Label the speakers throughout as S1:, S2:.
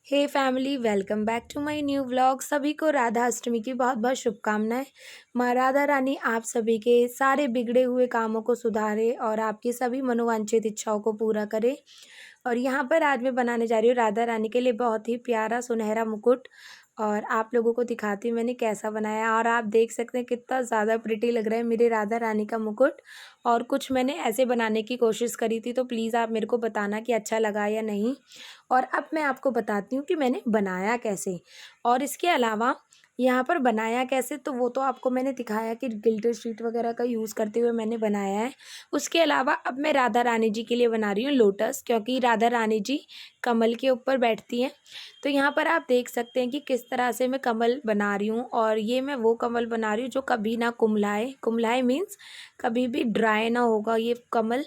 S1: Hey family, welcome back to my new vlog. सभी को राधा अष्टमी की बहुत बहुत शुभकामनाएं। माँ राधा रानी आप सभी के सारे बिगड़े हुए कामों को सुधारे और आपकी सभी मनोवांछित इच्छाओं को पूरा करे। और यहाँ पर आज मैं बनाने जा रही हूँ राधा रानी के लिए बहुत ही प्यारा सुनहरा मुकुट। और आप लोगों को दिखाती हूँ मैंने कैसा बनाया। और आप देख सकते हैं कितना ज़्यादा प्रिटी लग रहा है मेरे राधा रानी का मुकुट। और कुछ मैंने ऐसे बनाने की कोशिश करी थी, तो प्लीज़ आप मेरे को बताना कि अच्छा लगा या नहीं। और अब मैं आपको बताती हूँ कि मैंने बनाया कैसे। और इसके अलावा यहाँ पर बनाया कैसे, तो वो तो आपको मैंने दिखाया कि गिल्टर शीट वगैरह का यूज़ करते हुए मैंने बनाया है। उसके अलावा अब मैं राधा रानी जी के लिए बना रही हूँ लोटस, क्योंकि राधा रानी जी कमल के ऊपर बैठती हैं। तो यहाँ पर आप देख सकते हैं कि किस तरह से मैं कमल बना रही हूँ। और ये मैं वो कमल बना रही हूँ जो कभी ना कुम्हलाए। कुम्हलाए मीन्स कभी भी ड्राई ना होगा ये कमल।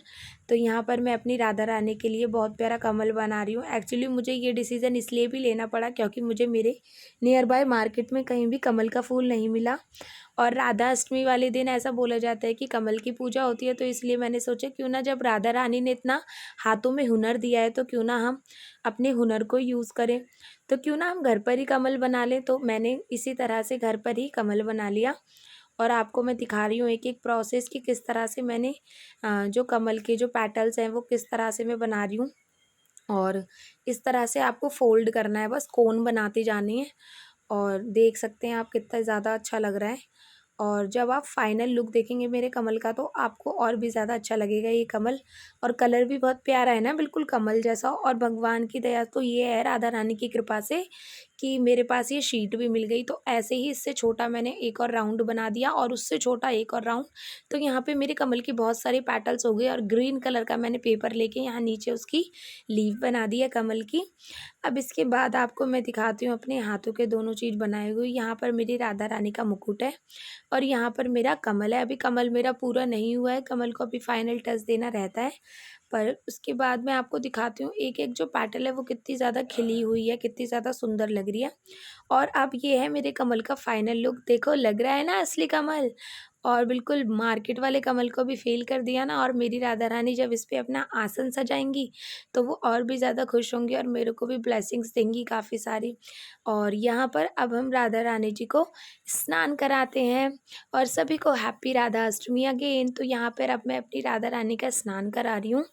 S1: तो यहाँ पर मैं अपनी राधा रानी के लिए बहुत प्यारा कमल बना रही हूँ। एक्चुअली मुझे ये डिसीज़न इसलिए भी लेना पड़ा क्योंकि मुझे मेरे नियर बाय मार्केट में कहीं भी कमल का फूल नहीं मिला। और राधा अष्टमी वाले दिन ऐसा बोला जाता है कि कमल की पूजा होती है, तो इसलिए मैंने सोचा क्यों ना, जब राधा रानी ने इतना हाथों में हुनर दिया है तो क्यों ना हम अपने हुनर को यूज़ करें। तो क्यों ना हम घर पर ही कमल बना लें। तो मैंने इसी तरह से घर पर ही कमल बना लिया। और आपको मैं दिखा रही हूँ एक एक प्रोसेस कि किस तरह से मैंने जो कमल के जो पेटल्स हैं वो किस तरह से मैं बना रही हूँ। और इस तरह से आपको फ़ोल्ड करना है, बस कोन बनाते जाने हैं। और देख सकते हैं आप कितना ज़्यादा अच्छा लग रहा है। और जब आप फाइनल लुक देखेंगे मेरे कमल का तो आपको और भी ज़्यादा अच्छा लगेगा ये कमल। और कलर भी बहुत प्यारा है ना, बिल्कुल कमल जैसा। और भगवान की दया तो ये है, राधा रानी की कृपा से, कि मेरे पास ये शीट भी मिल गई। तो ऐसे ही इससे छोटा मैंने एक और राउंड बना दिया और उससे छोटा एक और राउंड। तो यहाँ पे मेरे कमल की बहुत सारी पेटल्स हो गई। और ग्रीन कलर का मैंने पेपर लेके यहाँ नीचे उसकी लीफ बना दी है कमल की। अब इसके बाद आपको मैं दिखाती हूँ अपने हाथों के दोनों चीज़ बनाए हुए। यहाँ पर मेरी राधा रानी का मुकुट है और यहाँ पर मेरा कमल है। अभी कमल मेरा पूरा नहीं हुआ है, कमल को अभी फाइनल टच देना रहता है। पर उसके बाद मैं आपको दिखाती हूँ एक एक जो पेटल है वो कितनी ज़्यादा खिली हुई है, कितनी ज़्यादा सुंदर लग रही है। और अब ये है मेरे कमल का फाइनल लुक। देखो, लग रहा है ना असली कमल। और बिल्कुल मार्केट वाले कमल को भी फेल कर दिया ना। और मेरी राधा रानी जब इस पे अपना आसन सजाएंगी तो वो और भी ज़्यादा खुश होंगी और मेरे को भी ब्लेसिंग्स देंगी काफ़ी सारी। और यहाँ पर अब हम राधा रानी जी को स्नान कराते हैं। और सभी को हैप्पी राधा अष्टमी अगेन। तो यहाँ पर अब मैं अपनी राधा रानी का स्नान करा रही हूँ।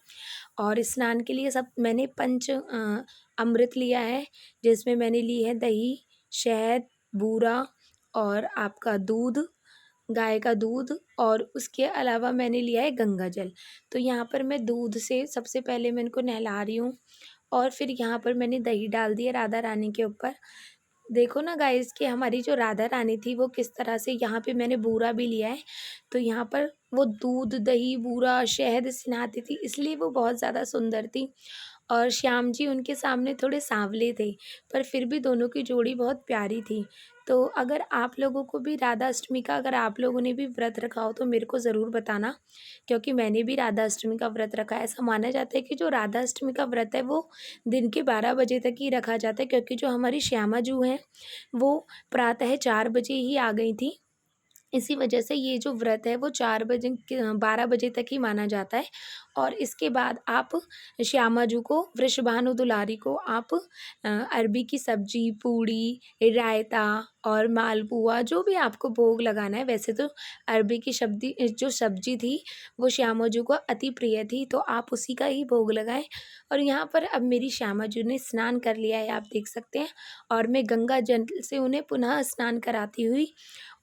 S1: और स्नान के लिए सब मैंने अमृत लिया है, जिसमें मैंने ली है दही, शहद, बूरा और आपका दूध, गाय का दूध। और उसके अलावा मैंने लिया है गंगा जल। तो यहाँ पर मैं दूध से सबसे पहले मैं इनको नहला रही हूँ। और फिर यहाँ पर मैंने दही डाल दी है राधा रानी के ऊपर। देखो ना गाइस कि हमारी जो राधा रानी थी वो किस तरह से, यहाँ पे मैंने बूरा भी लिया है। तो यहाँ पर वो दूध, दही, बूरा, शहद से नहाती थी, इसलिए वो बहुत ज़्यादा सुंदर थी। और श्याम जी उनके सामने थोड़े सांवले थे, पर फिर भी दोनों की जोड़ी बहुत प्यारी थी। तो अगर आप लोगों को भी राधा अष्टमी का, अगर आप लोगों ने भी व्रत रखा हो तो मेरे को ज़रूर बताना, क्योंकि मैंने भी राधा अष्टमी का व्रत रखा है। ऐसा माना जाता है कि जो राधा अष्टमी का व्रत है वो दिन के 12 बजे तक ही रखा जाता है, क्योंकि जो हमारी श्यामा जू हैं वो प्रातः 4 बजे ही आ गई थी। इसी वजह से ये जो व्रत है वो 4 बजे 12 बजे तक ही माना जाता है। और इसके बाद आप श्यामा जू को, वृषभानु दुलारी को आप अरबी की सब्जी, पूड़ी, रायता और मालपुआ जो भी आपको भोग लगाना है। वैसे तो अरबी की जो सब्जी थी वो श्यामा जू को अति प्रिय थी, तो आप उसी का ही भोग लगाएं। और यहाँ पर अब मेरी श्यामा जू ने स्नान कर लिया है, आप देख सकते हैं। और मैं गंगा जल से उन्हें पुनः स्नान कराती हुई,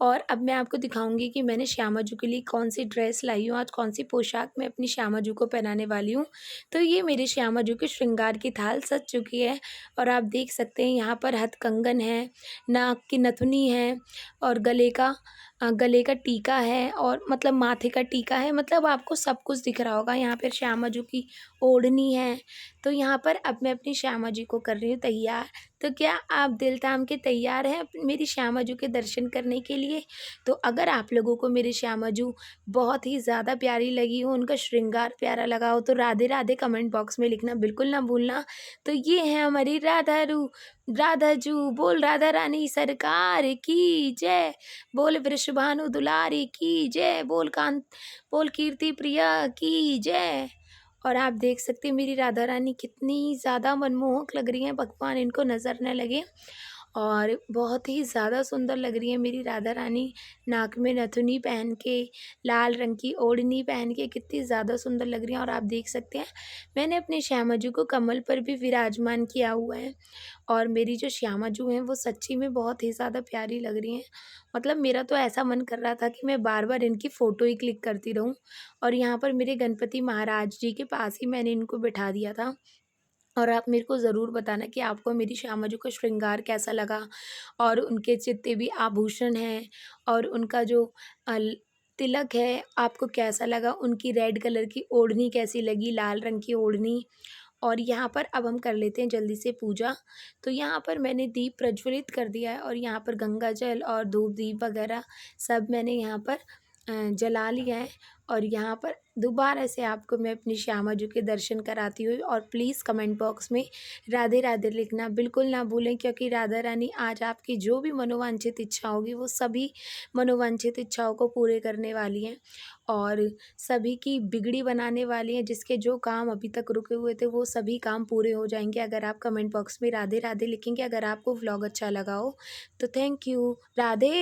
S1: और अब मैं आपको दिखाऊंगी कि मैंने श्यामा जू के लिए कौन सी ड्रेस लाई हूँ, आज कौन सी पोशाक मैं अपनी श्यामा जू को पहनाने वाली हूँ। तो ये मेरी श्यामा जू की श्रृंगार की थाल सज चुकी है। और आप देख सकते हैं यहाँ पर हथकंगन है, नाक की नथुनी है और गले का टीका है, और मतलब माथे का टीका है। मतलब आपको सब कुछ दिख रहा होगा। यहाँ पर श्यामा जू की ओढ़नी है। तो यहाँ पर अब मैं अपनी श्यामा जी को कर रही हूँ तैयार। तो क्या आप दिल थाम के तैयार हैं मेरी श्यामा जू के दर्शन करने के लिए? तो अगर आप लोगों को मेरी श्यामा जू बहुत ही ज़्यादा प्यारी लगी हो, उनका श्रृंगार प्यारा लगा हो, तो राधे राधे कमेंट बॉक्स में लिखना बिल्कुल ना भूलना। तो ये है हमारी राधा जू। बोल राधा रानी सरकार की जय, बोल वृषभानु दुलारी की जय, बोल कीर्ति प्रिया की जय। और आप देख सकते हैं मेरी राधा रानी कितनी ज़्यादा मनमोहक लग रही हैं, भगवान इनको नज़र न लगे। और बहुत ही ज़्यादा सुंदर लग रही है मेरी राधा रानी, नाक में नथुनी पहन के, लाल रंग की ओढ़नी पहन के कितनी ज़्यादा सुंदर लग रही हैं। और आप देख सकते हैं मैंने अपने श्यामा जी को कमल पर भी विराजमान किया हुआ है। और मेरी जो श्यामा जू हैं वो सच्ची में बहुत ही ज़्यादा प्यारी लग रही हैं। मतलब मेरा तो ऐसा मन कर रहा था कि मैं बार-बार इनकी फ़ोटो ही क्लिक करती रहूँ। और यहाँ पर मेरे गणपति महाराज जी के पास ही मैंने इनको बिठा दिया था। और आप मेरे को ज़रूर बताना कि आपको मेरी श्यामा जी का श्रृंगार कैसा लगा, और उनके जितने भी आभूषण हैं और उनका जो तिलक है आपको कैसा लगा, उनकी रेड कलर की ओढ़नी कैसी लगी, लाल रंग की ओढ़नी। और यहाँ पर अब हम कर लेते हैं जल्दी से पूजा। तो यहाँ पर मैंने दीप प्रज्वलित कर दिया है और यहाँ पर गंगा जल और धूप दीप वगैरह सब मैंने यहाँ पर जला लिया है। और यहाँ पर दोबारा से आपको मैं अपनी श्यामा जी के दर्शन कराती हूँ। और प्लीज़ कमेंट बॉक्स में राधे राधे लिखना बिल्कुल ना भूलें, क्योंकि राधा रानी आज आपकी जो भी मनोवांछित इच्छा होगी वो सभी मनोवांछित इच्छाओं को पूरे करने वाली हैं और सभी की बिगड़ी बनाने वाली हैं। जिसके जो काम अभी तक रुके हुए थे वो सभी काम पूरे हो जाएंगे अगर आप कमेंट बॉक्स में राधे राधे लिखेंगे। अगर आपको व्लॉग अच्छा लगा हो तो थैंक यू। राधे।